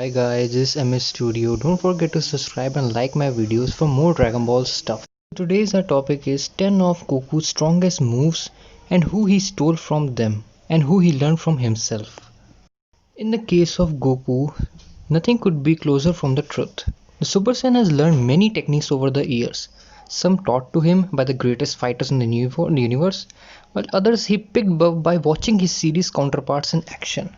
Hi guys, this is MS Studio. Don't forget to subscribe and like my videos for more Dragon Ball stuff. Today's our topic is 10 of Goku's strongest moves and who he stole from them and who he learned from himself. In the case of Goku, nothing could be closer from the truth. The Super Saiyan has learned many techniques over the years. Some taught to him by the greatest fighters in the universe, while others he picked up by watching his series counterparts in action.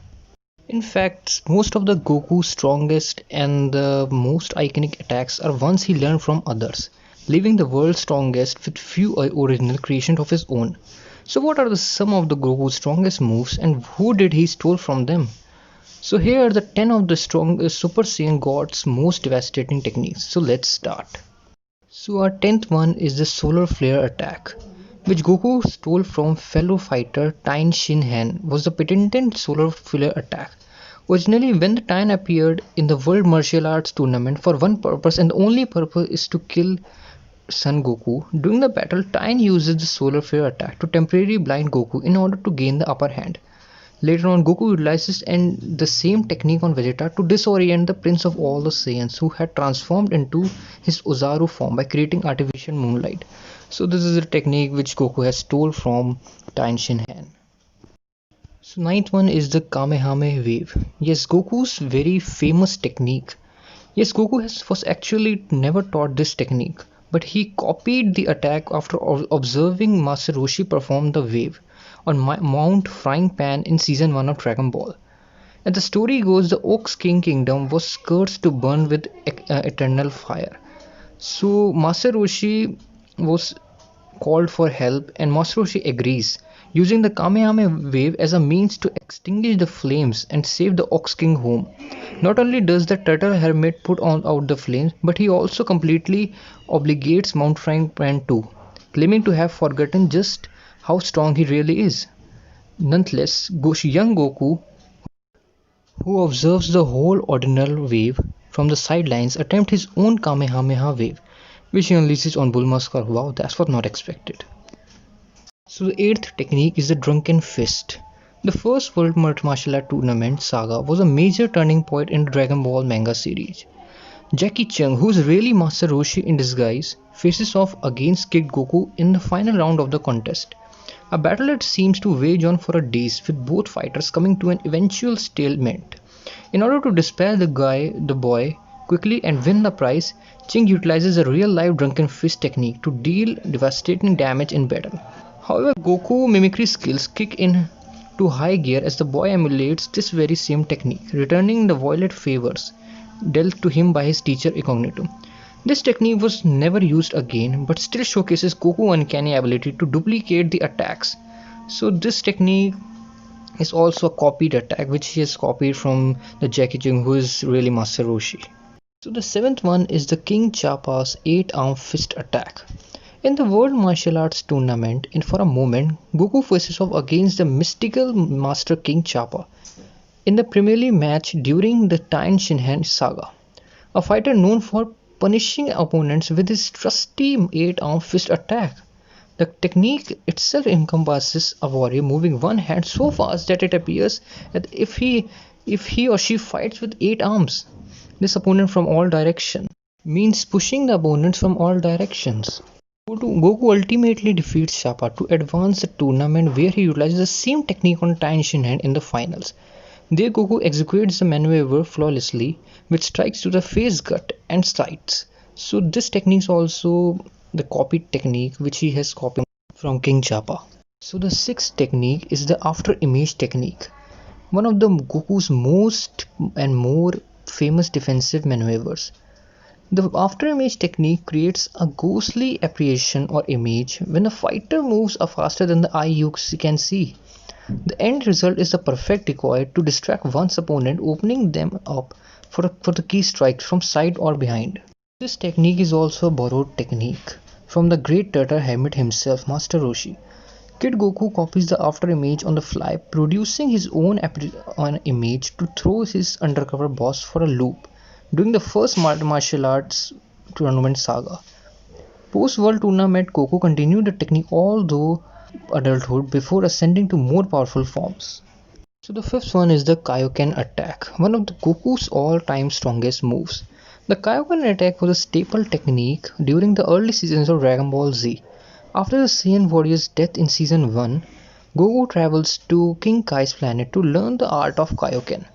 In fact, most of the Goku's strongest and the most iconic attacks are ones he learned from others, leaving the world's strongest with few original creations of his own. So what are some of the Goku's strongest moves and who did he stole from them? So here are the 10 of the strongest Super Saiyan God's most devastating techniques. So let's start. So our 10th one is the Solar Flare attack, which Goku stole from fellow fighter Tien Shin was the patented solar flare attack. Originally, when the Tien appeared in the World Martial Arts Tournament for one purpose and the only purpose is to kill Son Goku, during the battle Tien uses the solar flare attack to temporarily blind Goku in order to gain the upper hand. Later on, Goku utilizes the same technique on Vegeta to disorient the Prince of all the Saiyans who had transformed into his Ozaru form by creating artificial moonlight. So this is a technique which Goku has stole from Tien Shinhan. So ninth one is the Kamehameha wave. Yes, Goku's very famous technique. Yes, Goku was actually never taught this technique, but he copied the attack after observing Master Roshi perform the wave on Mount Frying Pan in season 1 of Dragon Ball. As the story goes, the Ox King Kingdom was cursed to burn with eternal fire. So Master Roshi was called for help and Master Roshi agrees, using the Kamehameha wave as a means to extinguish the flames and save the Ox King home. Not only does the Turtle Hermit put out the flames, but he also completely obligates Mount Frying Pan too, claiming to have forgotten just how strong he really is. Nonetheless, young Goku, who observes the whole ordinal wave from the sidelines, attempts his own Kamehameha wave, which he unleashes on Bulmaskar. Wow, that's what not expected. So the 8th technique is the Drunken Fist. The first World Martial Art Tournament saga was a major turning point in the Dragon Ball manga series. Jackie Chung, who is really Master Roshi in disguise, faces off against Kid Goku in the final round of the contest. A battle that seems to wage on for days, with both fighters coming to an eventual stalemate. In order to dispel the boy quickly and win the prize, Ching utilizes a real-life Drunken Fist technique to deal devastating damage in battle. However, Goku mimicry skills kick in to high gear as the boy emulates this very same technique, returning the violet favors dealt to him by his teacher Incognito. This technique was never used again, but still showcases Goku's uncanny ability to duplicate the attacks. So this technique is also a copied attack which he has copied from the Jackie Chung, who is really Master Roshi. So the 7th one is the King Chappa's 8-arm fist attack. In the World Martial Arts Tournament, for a moment, Goku faces off against the mystical Master King Chappa in the primarily match during the Tien Shinhan saga, a fighter known for punishing opponents with his trusty 8-arm fist attack. The technique itself encompasses a warrior moving one hand so fast that it appears that if he or she fights with 8 arms, this opponent from all directions, means pushing the opponents from all directions. Goku ultimately defeats Chappa to advance the tournament, where he utilizes the same technique on Tien Shinhan in the finals. There Goku executes the maneuver flawlessly with strikes to the face, gut and sides. So this technique is also the copied technique which he has copied from King Chappa. So the 6th technique is the after image technique, one of the Goku's most and more famous defensive maneuvers. The after image technique creates a ghostly apparition or image when the fighter moves faster than the eye you can see. The end result is the perfect decoy to distract one's opponent, opening them up for the key strikes from side or behind. This technique is also a borrowed technique from the great Turtle Hermit himself, Master Roshi. Kid Goku copies the after image on the fly, producing his own image to throw his undercover boss for a loop during the first martial arts tournament saga. Post-World Tournament, Goku continued the technique all through adulthood before ascending to more powerful forms. So the fifth one is the Kaioken attack, one of the Goku's all-time strongest moves. The Kaioken attack was a staple technique during the early seasons of Dragon Ball Z. After the Saiyan warrior's death in season 1, Goku travels to King Kai's planet to learn the art of Kaioken,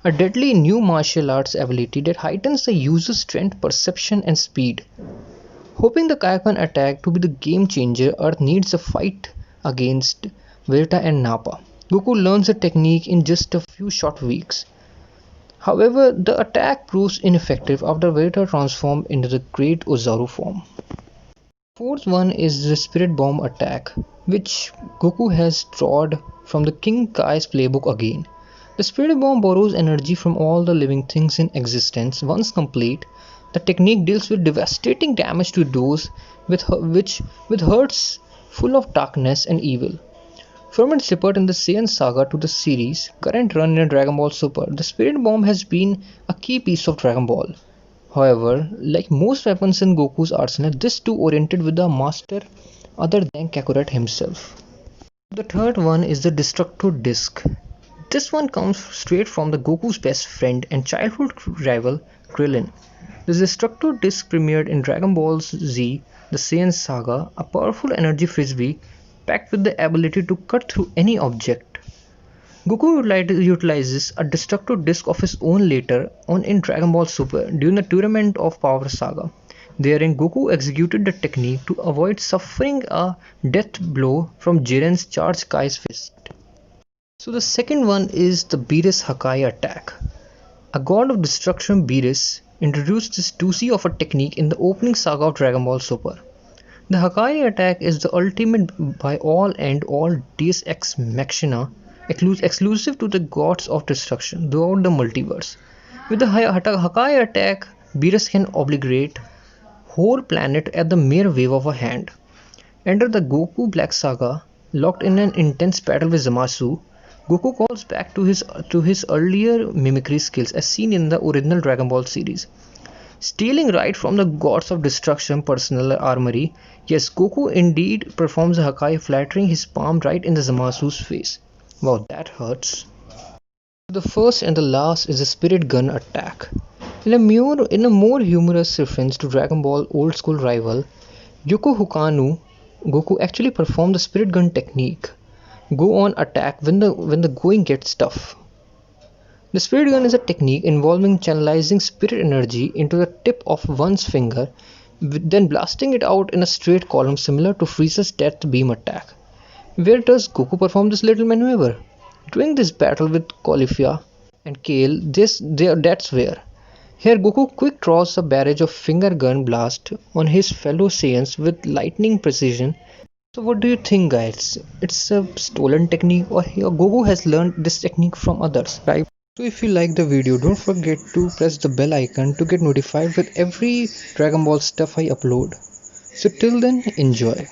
a deadly new martial arts ability that heightens the user's strength, perception and speed. Hoping the Kaioken attack to be the game changer, Earth needs a fight against Vegeta and Nappa. Goku learns the technique in just a few short weeks. However, the attack proves ineffective after Vegeta transforms into the Great Ozaru form. Fourth one is the Spirit Bomb attack, which Goku has drawn from the King Kai's playbook again. The Spirit Bomb borrows energy from all the living things in existence. Once complete, the technique deals with devastating damage to those with hearts full of darkness and evil. From its debut in the Saiyan saga to the series' current run in Dragon Ball Super, the Spirit Bomb has been a key piece of Dragon Ball. However, like most weapons in Goku's arsenal, this too oriented with a master other than Kakarot himself. The third one is the Destructo Disc. This one comes straight from the Goku's best friend and childhood rival Krillin. The Destructo Disc premiered in Dragon Ball Z, the Saiyan saga, a powerful energy frisbee packed with the ability to cut through any object. Goku utilizes a Destructo Disc of his own later on in Dragon Ball Super during the Tournament of Power saga. Therein, Goku executed the technique to avoid suffering a death blow from Jiren's charged Kai's fist. So the second one is the Beerus Hakai attack. A god of destruction, Beerus introduced this doozy of a technique in the opening saga of Dragon Ball Super. The Hakai attack is the ultimate by all and all Deus Ex Machina, exclusive to the gods of destruction throughout the multiverse. With the Hakai attack, Beerus can obliterate whole planet at the mere wave of a hand. Enter the Goku Black Saga. Locked in an intense battle with Zamasu, Goku calls back to his earlier mimicry skills as seen in the original Dragon Ball series. Stealing right from the gods of destruction personal armory, yes, Goku indeed performs a Hakai, flattering his palm right in the Zamasu's face. Wow, that hurts. The first and the last is the Spirit Gun attack. In a more humorous reference to Dragon Ball old school rival Yoko Hukanu, Goku actually performed the Spirit Gun technique. Go on attack when the going gets tough. The Spirit Gun is a technique involving channelizing spirit energy into the tip of one's finger, then blasting it out in a straight column similar to Frieza's Death Beam attack. Where does Goku perform this little maneuver? During this battle with Caulifla and Kale, that's where. Here Goku quick draws a barrage of finger gun blast on his fellow Saiyans with lightning precision. So what do you think, guys? It's a stolen technique or Goku has learned this technique from others, right? So if you like the video, don't forget to press the bell icon to get notified with every Dragon Ball stuff I upload. So till then, enjoy.